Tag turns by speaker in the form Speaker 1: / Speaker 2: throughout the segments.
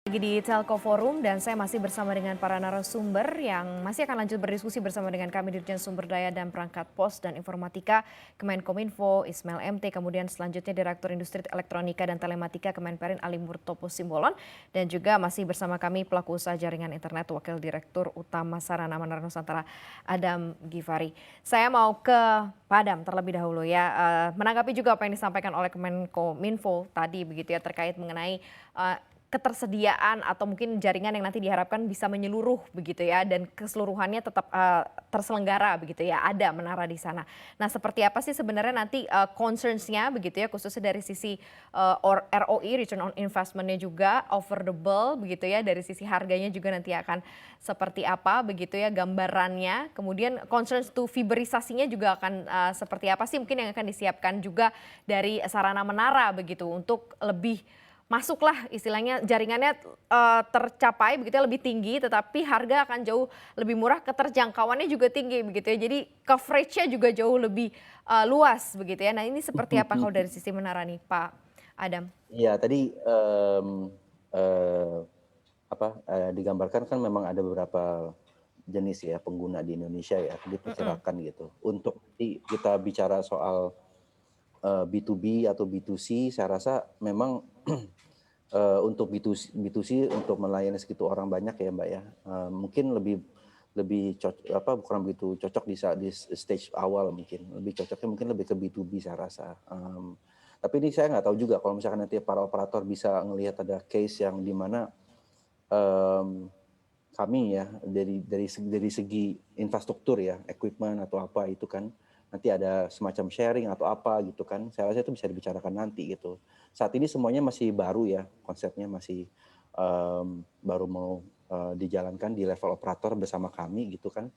Speaker 1: Lagi di Telco Forum dan saya masih bersama dengan para narasumber yang masih akan lanjut berdiskusi bersama dengan kami Dirjen Sumber Daya dan Perangkat Pos dan Informatika Kemenkominfo Ismail MT, kemudian selanjutnya Direktur Industri Elektronika dan Telematika Kemenperin Ali Murtopo Simbolon, dan juga masih bersama kami pelaku usaha jaringan internet Wakil Direktur Utama Sarana Menara Nusantara Adam Gifari. Saya mau ke Pak Adam terlebih dahulu ya, menanggapi juga apa yang disampaikan oleh Kemenkominfo tadi begitu ya terkait mengenai ketersediaan atau mungkin jaringan yang nanti diharapkan bisa menyeluruh begitu ya dan keseluruhannya tetap terselenggara begitu ya, ada menara di sana. Nah, seperti apa sih sebenarnya nanti concerns-nya begitu ya, khususnya dari sisi ROI return on investment-nya juga affordable begitu ya, dari sisi harganya juga nanti akan seperti apa begitu ya gambarannya. Kemudian concerns to fiberisasinya juga akan seperti apa sih mungkin yang akan disiapkan juga dari sarana menara begitu untuk lebih masuklah istilahnya jaringannya tercapai begitu ya, lebih tinggi tetapi harga akan jauh lebih murah, keterjangkauannya juga tinggi begitu ya. Jadi coverage-nya juga jauh lebih luas begitu ya. Nah, ini seperti apa kalau dari sisi menara nih Pak Adam?
Speaker 2: Iya tadi, eee, digambarkan kan memang ada beberapa jenis ya pengguna di Indonesia ya,
Speaker 1: Mhm,
Speaker 2: diperkirakan gitu. Untuk kita bicara soal, B2B atau B2C saya rasa memang, untuk B2C untuk melayani segitu orang banyak ya, Mbak, ya, mungkin lebih lebih bukan begitu cocok di stage awal mungkin, lebih cocoknya mungkin lebih ke B2B saya rasa, tapi ini saya nggak tahu juga kalau misalkan nanti para operator bisa ngelihat ada case yang di mana, mmm, kami ya dari segi infrastruktur ya, equipment atau apa itu kan, nanti ada semacam sharing atau apa gitu kan, saya rasa itu bisa dibicarakan nanti gitu. Saat ini semuanya masih baru ya, konsepnya masih, baru mau, dijalankan di level operator bersama kami gitu kan.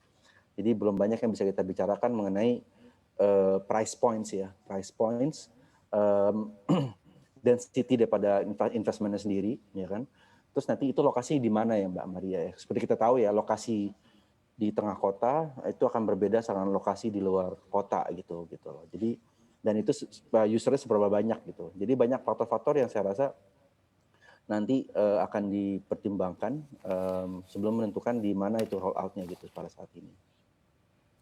Speaker 2: Jadi belum banyak yang bisa kita bicarakan mengenai, price points ya, price points, mmm, density daripada investment-nya sendiri, ya kan. Terus nanti itu lokasi di mana ya Mbak Maria ya, seperti kita tahu ya lokasi di tengah kota itu akan berbeda dengan lokasi di luar kota gitu loh. Jadi dan itu user-nya seberapa banyak gitu. Jadi banyak faktor-faktor yang saya rasa nanti, akan dipertimbangkan, sebelum menentukan di mana itu roll out-nya gitu pada saat ini.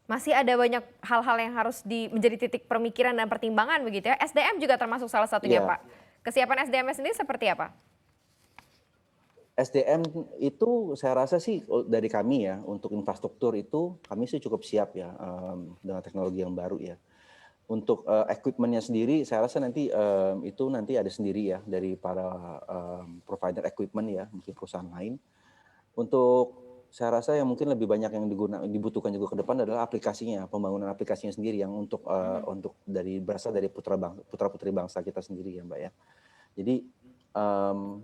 Speaker 1: masih ada banyak hal-hal yang harus menjadi titik pemikiran dan pertimbangan begitu ya. SDM juga termasuk salah satunya
Speaker 2: Iya.
Speaker 1: Pak. Kesiapan SDM-nya sendiri seperti apa?
Speaker 2: SDM itu saya rasa sih dari kami ya, untuk infrastruktur itu kami sih cukup siap ya, dengan teknologi yang baru ya. Untuk, equipment-nya sendiri saya rasa nanti, itu nanti ada sendiri ya dari para, provider equipment ya, mungkin perusahaan lain. Untuk saya rasa yang mungkin lebih banyak yang dibutuhkan juga ke depan adalah aplikasinya, pembangunan aplikasinya sendiri yang
Speaker 1: Mhm.
Speaker 2: untuk berasal dari putra-putri bangsa kita sendiri ya, Mbak, ya. Jadi,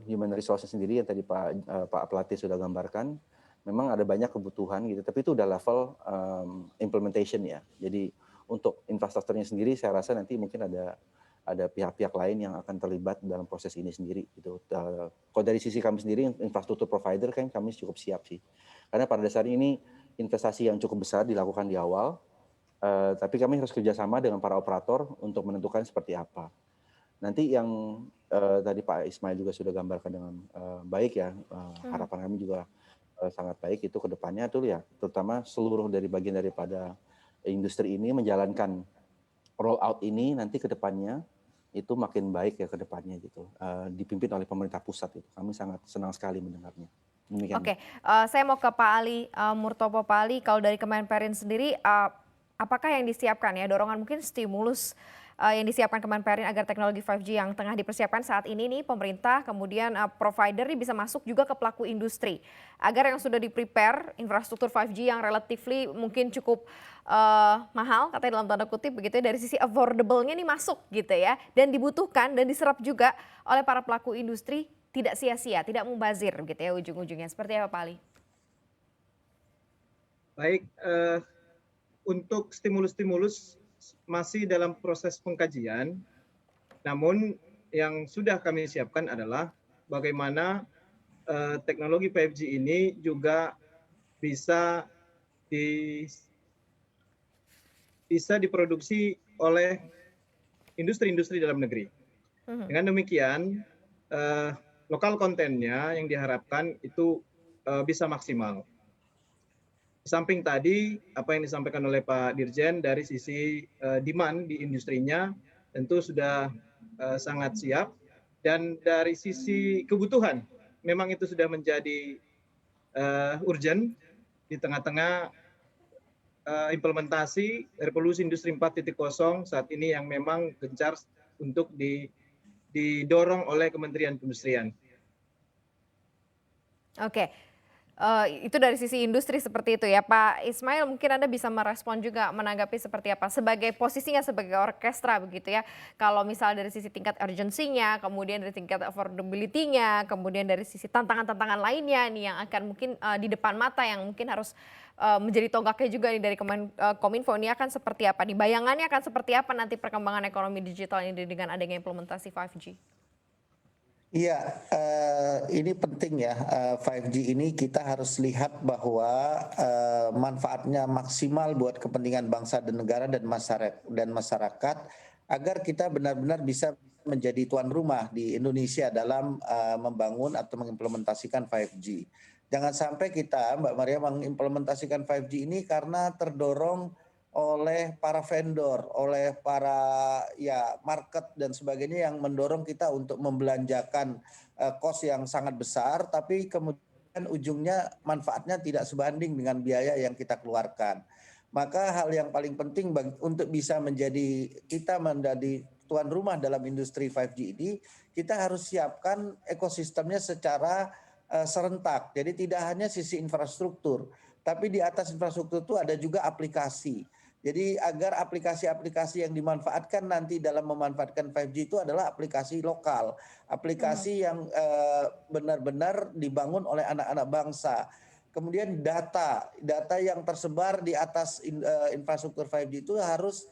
Speaker 2: human resource sendiri yang tadi Pak Pelatih sudah gambarkan, memang ada banyak kebutuhan gitu, tapi itu udah level, implementation ya. Jadi untuk infrastrukturnya sendiri saya rasa nanti mungkin ada pihak-pihak lain yang akan terlibat dalam proses ini sendiri gitu. Kalau dari sisi kami sendiri infrastruktur provider kan kami cukup siap sih. Karena pada dasarnya ini investasi yang cukup besar dilakukan di awal, tapi kami harus kerjasama dengan para operator untuk menentukan seperti apa. Nanti yang, tadi Pak Ismail juga sudah gambarkan dengan, baik ya,
Speaker 1: Mhm.
Speaker 2: harapan kami juga, sangat baik itu ke depannya tuh ya, terutama seluruh dari bagian daripada industri ini menjalankan roll out ini nanti ke depannya, itu makin baik ya ke depannya gitu, dipimpin oleh pemerintah pusat itu. Kami sangat senang sekali mendengarnya. Demikian, Mbak.
Speaker 1: Oke, saya mau ke Pak Ali Murtopo. Pak Ali, kalau dari Kemenperin sendiri, apakah yang disiapkan ya, dorongan mungkin stimulus yang disiapkan Kemenperin agar teknologi 5G yang tengah dipersiapkan saat ini nih pemerintah, kemudian provider nih bisa masuk juga ke pelaku industri, agar yang sudah di-prepare infrastruktur 5G yang relatively mungkin cukup mahal, katanya dalam tanda kutip begitu ya, dari sisi affordable-nya nih masuk gitu ya, dan dibutuhkan dan diserap juga oleh para pelaku industri, tidak sia-sia, tidak mubazir gitu ya ujung-ujungnya. Seperti apa Pak Ali?
Speaker 3: Baik, untuk stimulus-stimulus masih dalam proses pengkajian, namun yang sudah kami siapkan adalah bagaimana, teknologi 5G ini juga bisa di bisa diproduksi oleh industri-industri dalam negeri.
Speaker 1: Mhm.
Speaker 3: Dengan demikian, eee, lokal kontennya yang diharapkan itu bisa maksimal. Di samping tadi apa yang disampaikan oleh Pak Dirjen dari sisi demand di industrinya tentu sudah sangat siap, dan dari sisi kebutuhan memang itu sudah menjadi urgent di tengah-tengah implementasi revolusi industri 4.0 saat ini yang memang gencar untuk didorong oleh Kementerian Perindustrian.
Speaker 1: Oke. Itu dari sisi industri seperti itu ya Pak Ismail, mungkin Anda bisa merespon juga menanggapi seperti apa sebagai posisinya sebagai orkestra begitu ya. Kalau misalnya dari sisi tingkat urgensinya, kemudian dari tingkat affordability-nya, kemudian dari sisi tantangan-tantangan lainnya nih yang akan mungkin di depan mata yang mungkin harus menjadi tonggaknya juga nih dari Kominfo ini akan seperti apa nih? Bayangannya akan seperti apa nanti perkembangan ekonomi digital ini dengan adanya implementasi 5G?
Speaker 4: Iya, ini penting ya, 5G ini kita harus lihat bahwa manfaatnya maksimal buat kepentingan bangsa dan negara dan masyarakat agar kita benar-benar bisa menjadi tuan rumah di Indonesia dalam membangun atau mengimplementasikan 5G. Jangan sampai kita, Mbak Maria, mengimplementasikan 5G ini karena terdorong oleh para vendor, oleh para ya market dan sebagainya yang mendorong kita untuk membelanjakan kos yang sangat besar, tapi kemudian ujungnya manfaatnya tidak sebanding dengan biaya yang kita keluarkan. Maka hal yang paling penting untuk bisa kita menjadi tuan rumah dalam industri 5G ini, kita harus siapkan ekosistemnya secara serentak. Jadi tidak hanya sisi infrastruktur, tapi di atas infrastruktur itu ada juga aplikasi. Jadi agar aplikasi-aplikasi yang dimanfaatkan nanti dalam memanfaatkan 5G itu adalah aplikasi lokal, aplikasi yang benar-benar dibangun oleh anak-anak bangsa. Kemudian data yang tersebar di atas infrastruktur 5G itu harus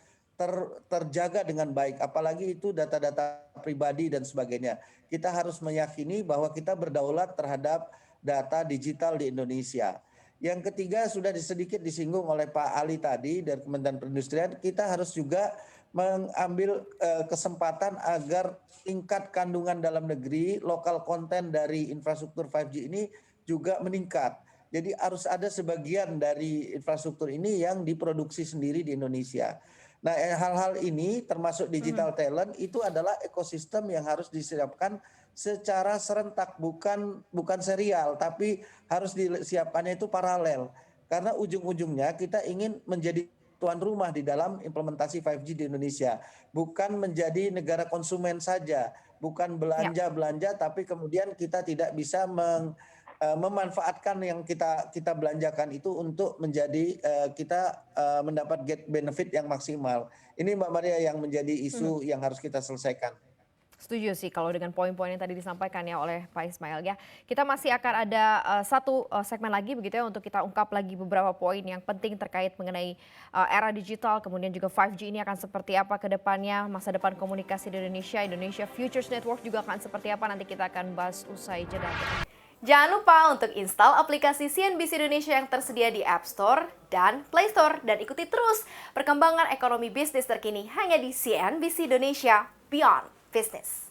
Speaker 4: terjaga dengan baik, apalagi itu data-data pribadi dan sebagainya. Kita harus meyakini bahwa kita berdaulat terhadap data digital di Indonesia. Yang ketiga sudah sedikit disinggung oleh Pak Ali tadi dari Kementerian Perindustrian, kita harus juga mengambil kesempatan agar tingkat kandungan dalam negeri, lokal konten dari infrastruktur 5G ini juga meningkat. Jadi harus ada sebagian dari infrastruktur ini yang diproduksi sendiri di Indonesia. Nah, hal-hal ini termasuk digital talent itu adalah ekosistem yang harus disiapkan secara serentak, bukan serial, tapi harus disiapkannya itu paralel. Karena ujung-ujungnya kita ingin menjadi tuan rumah di dalam implementasi 5G di Indonesia, bukan menjadi negara konsumen saja, bukan belanja, tapi kemudian kita tidak bisa memanfaatkan yang kita belanjakan itu untuk menjadi kita mendapat benefit yang maksimal. Ini Mbak Maria yang menjadi isu yang harus kita selesaikan.
Speaker 1: Setuju sih kalau dengan poin-poin yang tadi disampaikan ya oleh Pak Ismail ya. Kita masih akan ada satu segmen lagi begitu ya untuk kita ungkap lagi beberapa poin yang penting terkait mengenai era digital, kemudian juga 5G ini akan seperti apa ke depannya, masa depan komunikasi di Indonesia Futures Network juga akan seperti apa, nanti kita akan bahas usai jeda. Jangan lupa untuk install aplikasi CNBC Indonesia yang tersedia di App Store dan Play Store dan ikuti terus perkembangan ekonomi bisnis terkini hanya di CNBC Indonesia Beyond Business.